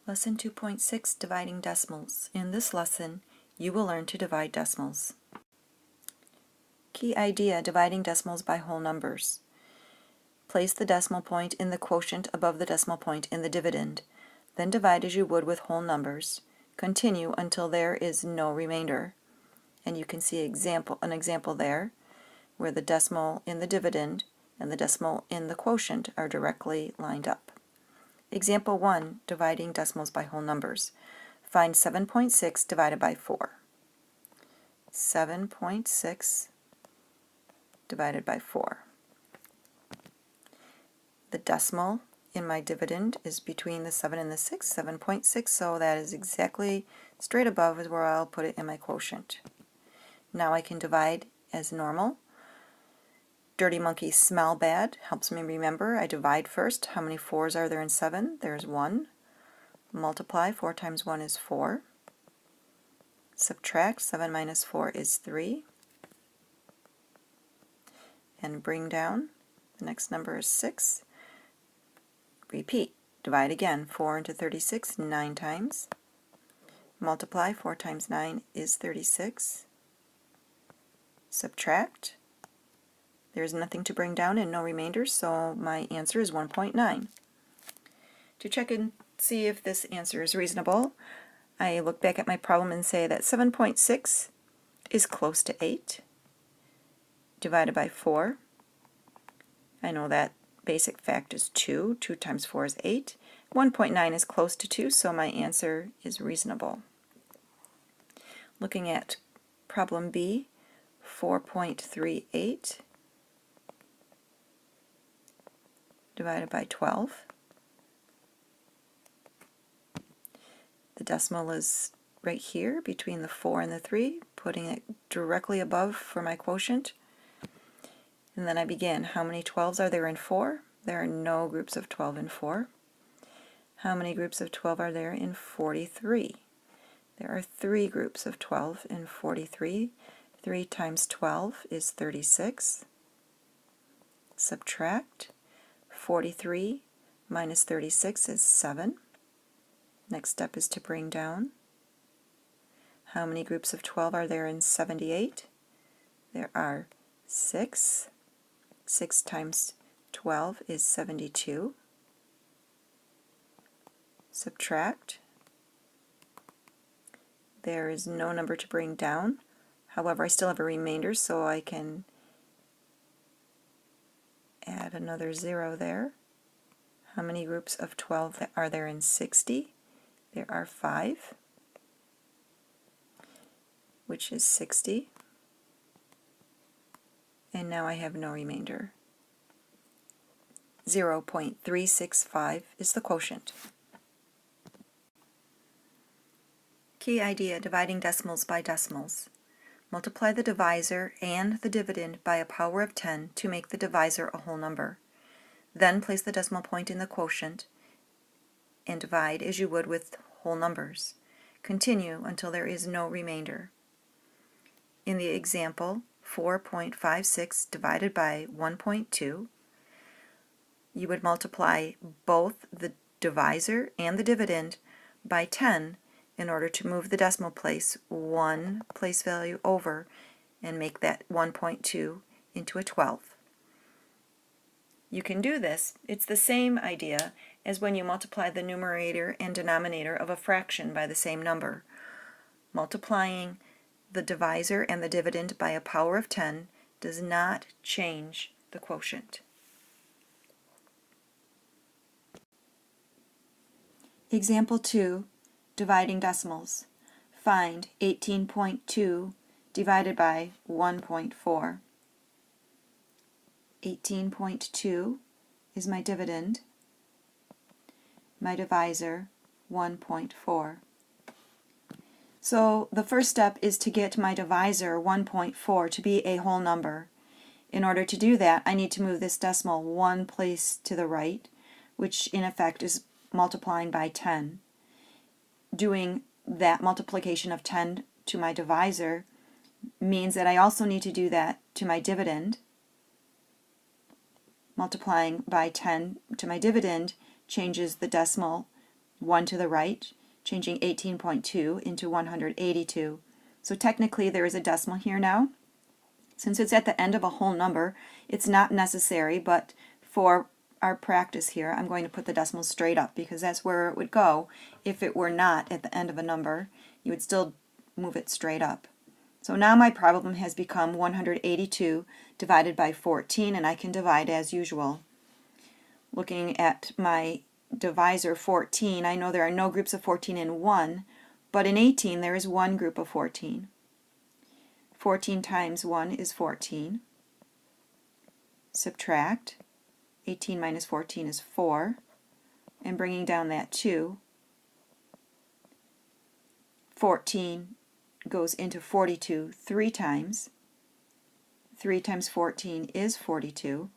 Lesson 2.6, Dividing Decimals. In this lesson, you will learn to divide decimals. Key idea, dividing decimals by whole numbers. Place the decimal point in the quotient above the decimal point in the dividend. Then divide as you would with whole numbers. Continue until there is no remainder. And you can see an example there where the decimal in the dividend and the decimal in the quotient are directly lined up. Example 1, dividing decimals by whole numbers. Find 7.6 divided by 4. 7.6 divided by 4. The decimal in my dividend is between the 7 and the 6, 7.6, so that is exactly straight above is where I'll put it in my quotient. Now I can divide as normal. Dirty monkeys smell bad helps me remember. I divide first. How many 4s are there in 7? There's 1. Multiply. 4 times 1 is 4. Subtract. 7 minus 4 is 3. And bring down. The next number is 6. Repeat. Divide again. 4 into 36, 9 times. Multiply. 4 times 9 is 36. Subtract. There's nothing to bring down and no remainder, so my answer is 1.9. To check and see if this answer is reasonable, I look back at my problem and say that 7.6 is close to 8 divided by 4. I know that basic fact is 2. 2 times 4 is 8. 1.9 is close to 2, so my answer is reasonable. Looking at problem B, 4.38 divided by 12. The decimal is right here between the 4 and the 3, putting it directly above for my quotient. And then I begin. How many 12s are there in 4? There are no groups of 12 in 4. How many groups of 12 are there in 43? There are 3 groups of 12 in 43. 3 times 12 is 36. Subtract. 43 minus 36 is 7. Next step is to bring down. How many groups of 12 are there in 78? There are 6. 6 times 12 is 72. Subtract. There is no number to bring down. However, I still have a remainder, so I can add another 0 there. How many groups of 12 are there in 60? There are 5, which is 60. And now I have no remainder. 0.365 is the quotient. Key idea, dividing decimals by decimals. Multiply the divisor and the dividend by a power of 10 to make the divisor a whole number. Then place the decimal point in the quotient and divide as you would with whole numbers. Continue until there is no remainder. In the example, 4.56 divided by 1.2, you would multiply both the divisor and the dividend by 10 in order to move the decimal place one place value over and make that 1.2 into a 12. You can do this. It's the same idea as when you multiply the numerator and denominator of a fraction by the same number. Multiplying the divisor and the dividend by a power of 10 does not change the quotient. Example 2, dividing decimals. Find 18.2 divided by 1.4. 18.2 is my dividend, my divisor 1.4. So the first step is to get my divisor 1.4 to be a whole number. In order to do that, I need to move this decimal one place to the right, which in effect is multiplying by 10. Doing that multiplication of 10 to my divisor means that I also need to do that to my dividend. Multiplying by 10 to my dividend changes the decimal 1 to the right, changing 18.2 into 182. So technically there is a decimal here now. Since it's at the end of a whole number, it's not necessary, but for our practice here, I'm going to put the decimal straight up because that's where it would go if it were not at the end of a number. You would still move it straight up. So now my problem has become 182 divided by 14, and I can divide as usual. Looking at my divisor 14, I know there are no groups of 14 in 1, but in 18 there is one group of 14. 14 times 1 is 14. Subtract. 18 minus 14 is 4. And bringing down that 2, 14 goes into 42 3 times. 3 times 14 is 42.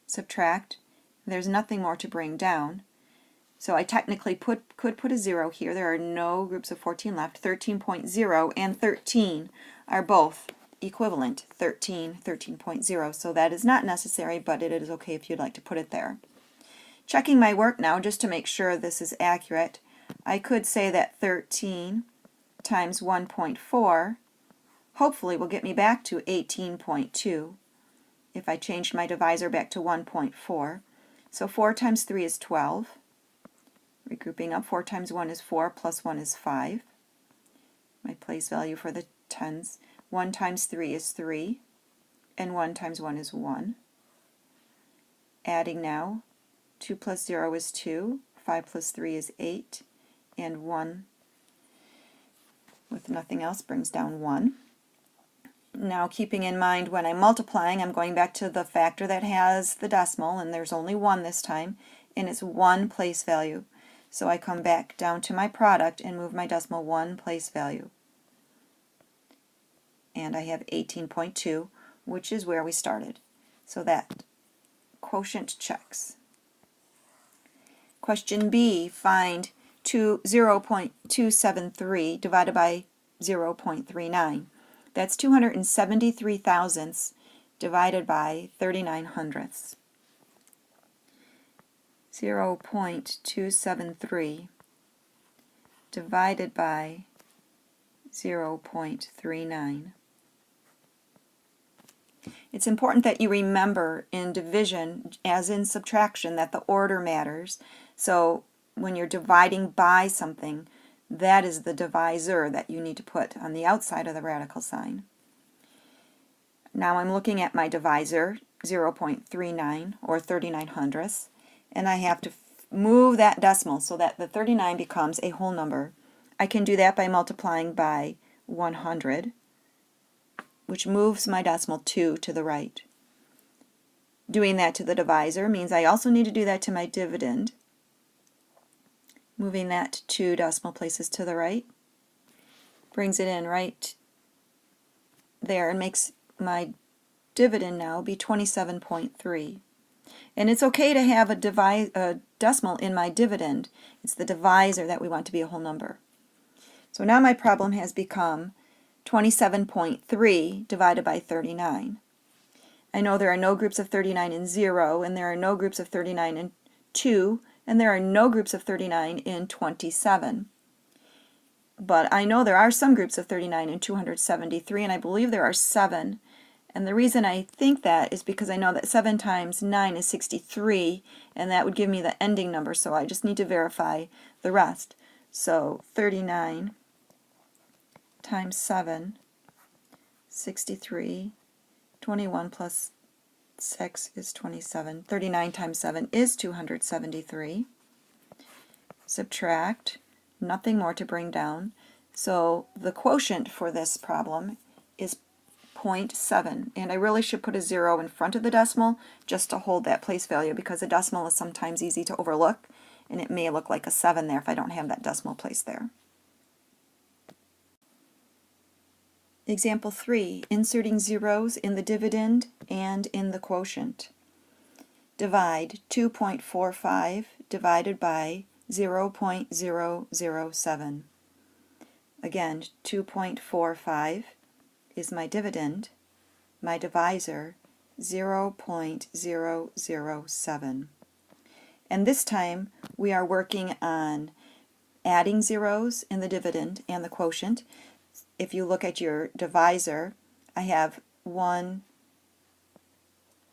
Subtract. There's nothing more to bring down. So I technically could put a 0 here. There are no groups of 14 left. 13.0 and 13 are both equivalent. 13, 13.0. So that is not necessary, but it is okay if you'd like to put it there. Checking my work now just to make sure this is accurate, I could say that 13 times 1.4 hopefully will get me back to 18.2 if I changed my divisor back to 1.4. So 4 times 3 is 12. Regrouping up, 4 times 1 is 4, plus 1 is 5. My place value for the tens. 1 times 3 is 3, and 1 times 1 is 1. Adding now, 2 plus 0 is 2, 5 plus 3 is 8, and 1 with nothing else brings down 1. Now keeping in mind when I'm multiplying, I'm going back to the factor that has the decimal, and there's only 1 this time, and it's 1 place value. So I come back down to my product and move my decimal 1 place value. And I have 18.2, which is where we started. So that quotient checks. Question B, find 0.273 divided by 0.39. That's 273 thousandths divided by 39 hundredths. 0.273 divided by 0.39. It's important that you remember in division, as in subtraction, that the order matters. So when you're dividing by something, that is the divisor that you need to put on the outside of the radical sign. Now I'm looking at my divisor, 0.39 or 39 hundredths, and I have to move that decimal so that the 39 becomes a whole number. I can do that by multiplying by 100, which moves my decimal 2 to the right. Doing that to the divisor means I also need to do that to my dividend. Moving that 2 decimal places to the right brings it in right there and makes my dividend now be 27.3. And it's okay to have a decimal in my dividend. It's the divisor that we want to be a whole number. So now my problem has become 27.3 divided by 39. I know there are no groups of 39 in 0, and there are no groups of 39 in 2, and there are no groups of 39 in 27. But I know there are some groups of 39 in 273, and I believe there are 7. And the reason I think that is because I know that 7 times 9 is 63, and that would give me the ending number, so I just need to verify the rest. So 39 times 7, 63, 21 plus 6 is 27. 39 times 7 is 273. Subtract, nothing more to bring down. So the quotient for this problem is 0.7, and I really should put a 0 in front of the decimal just to hold that place value, because a decimal is sometimes easy to overlook, and it may look like a 7 there if I don't have that decimal place there. Example 3, inserting zeros in the dividend and in the quotient. Divide 2.45 divided by 0.007. Again, 2.45 is my dividend, my divisor 0.007. And this time we are working on adding zeros in the dividend and the quotient. If you look at your divisor, I have 1,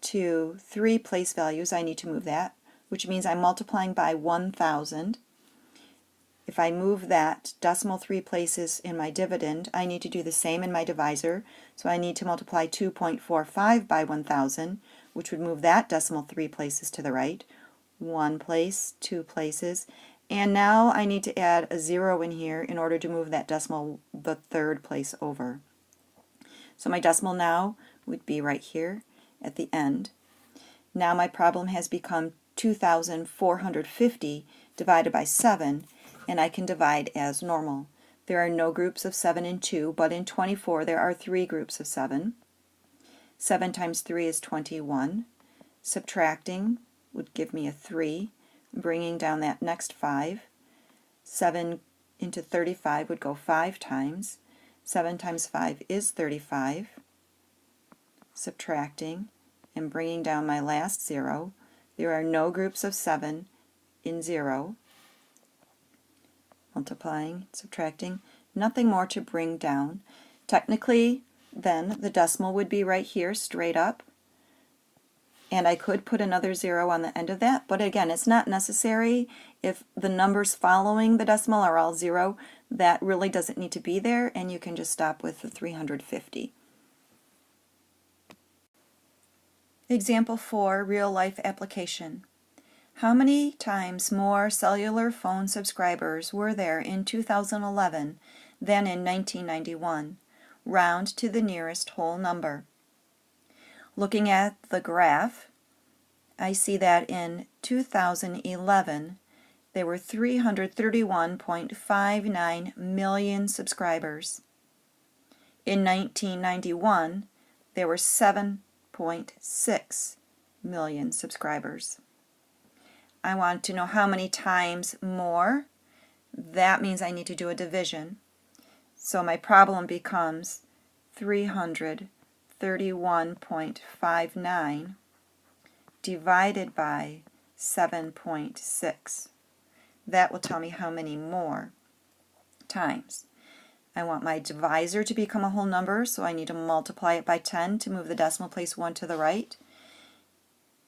2, 3 place values. I need to move that, which means I'm multiplying by 1,000. If I move that decimal 3 places in my dividend, I need to do the same in my divisor. So I need to multiply 2.45 by 1,000, which would move that decimal 3 places to the right. 1 place, 2 places. And now I need to add a 0 in here in order to move that decimal the 3rd place over. So my decimal now would be right here at the end. Now my problem has become 2,450 divided by 7, and I can divide as normal. There are no groups of 7 and 2, but in 24 there are 3 groups of 7. 7 times 3 is 21. Subtracting would give me a 3. Bringing down that next 5. 7 into 35 would go 5 times. 7 times 5 is 35. Subtracting and bringing down my last 0. There are no groups of 7 in 0. Multiplying, subtracting, nothing more to bring down. Technically, then, the decimal would be right here, straight up. And I could put another 0 on the end of that, but again, it's not necessary. If the numbers following the decimal are all 0, that really doesn't need to be there, and you can just stop with the 350. Example 4, real-life application. How many times more cellular phone subscribers were there in 2011 than in 1991? Round to the nearest whole number. Looking at the graph, I see that in 2011 there were 331.59 million subscribers. In 1991 there were 7.6 million subscribers. I want to know how many times more. That means I need to do a division. So my problem becomes 331.59 divided by 7.6. That will tell me how many more times. I want my divisor to become a whole number, so I need to multiply it by 10 to move the decimal place 1 to the right.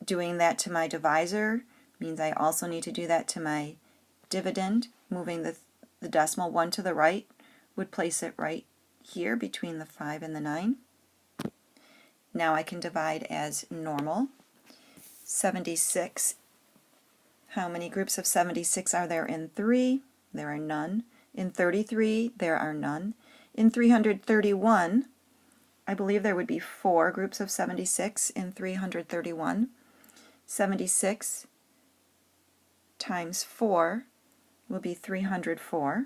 Doing that to my divisor means I also need to do that to my dividend. Moving the decimal 1 to the right would place it right here between the 5 and the 9. Now I can divide as normal. 76. How many groups of 76 are there in 3? There are none. In 33, there are none. In 331, I believe there would be 4 groups of 76 in 331. 76 times 4 will be 304.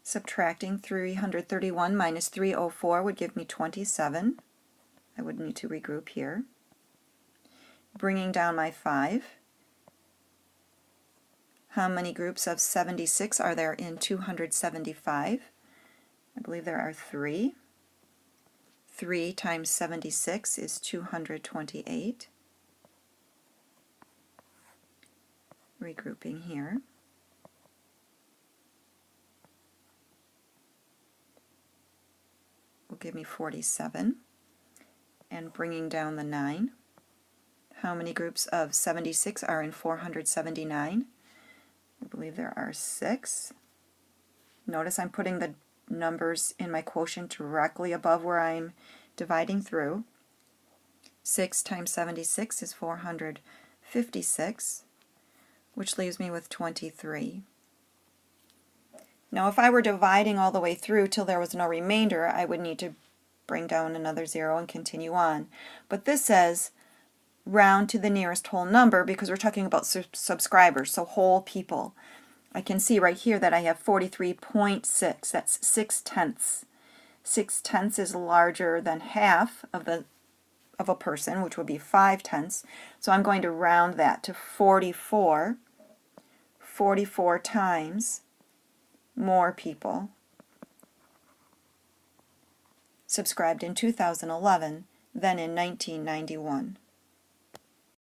Subtracting 331 minus 304 would give me 27. I would need to regroup here. Bringing down my 5. How many groups of 76 are there in 275? I believe there are 3. 3 times 76 is 228. Regrouping here. Will give me 47. And bringing down the 9. How many groups of 76 are in 479? I believe there are 6. Notice I'm putting the numbers in my quotient directly above where I'm dividing through. 6 times 76 is 456, which leaves me with 23. Now if I were dividing all the way through till there was no remainder, I would need to bring down another 0 and continue on. But this says round to the nearest whole number because we're talking about subscribers, so whole people. I can see right here that I have 43.6. That's 6/10. 6/10 is larger than half of a person, which would be 5/10. So I'm going to round that to 44. 44 times more people. subscribed in 2011, then in 1991.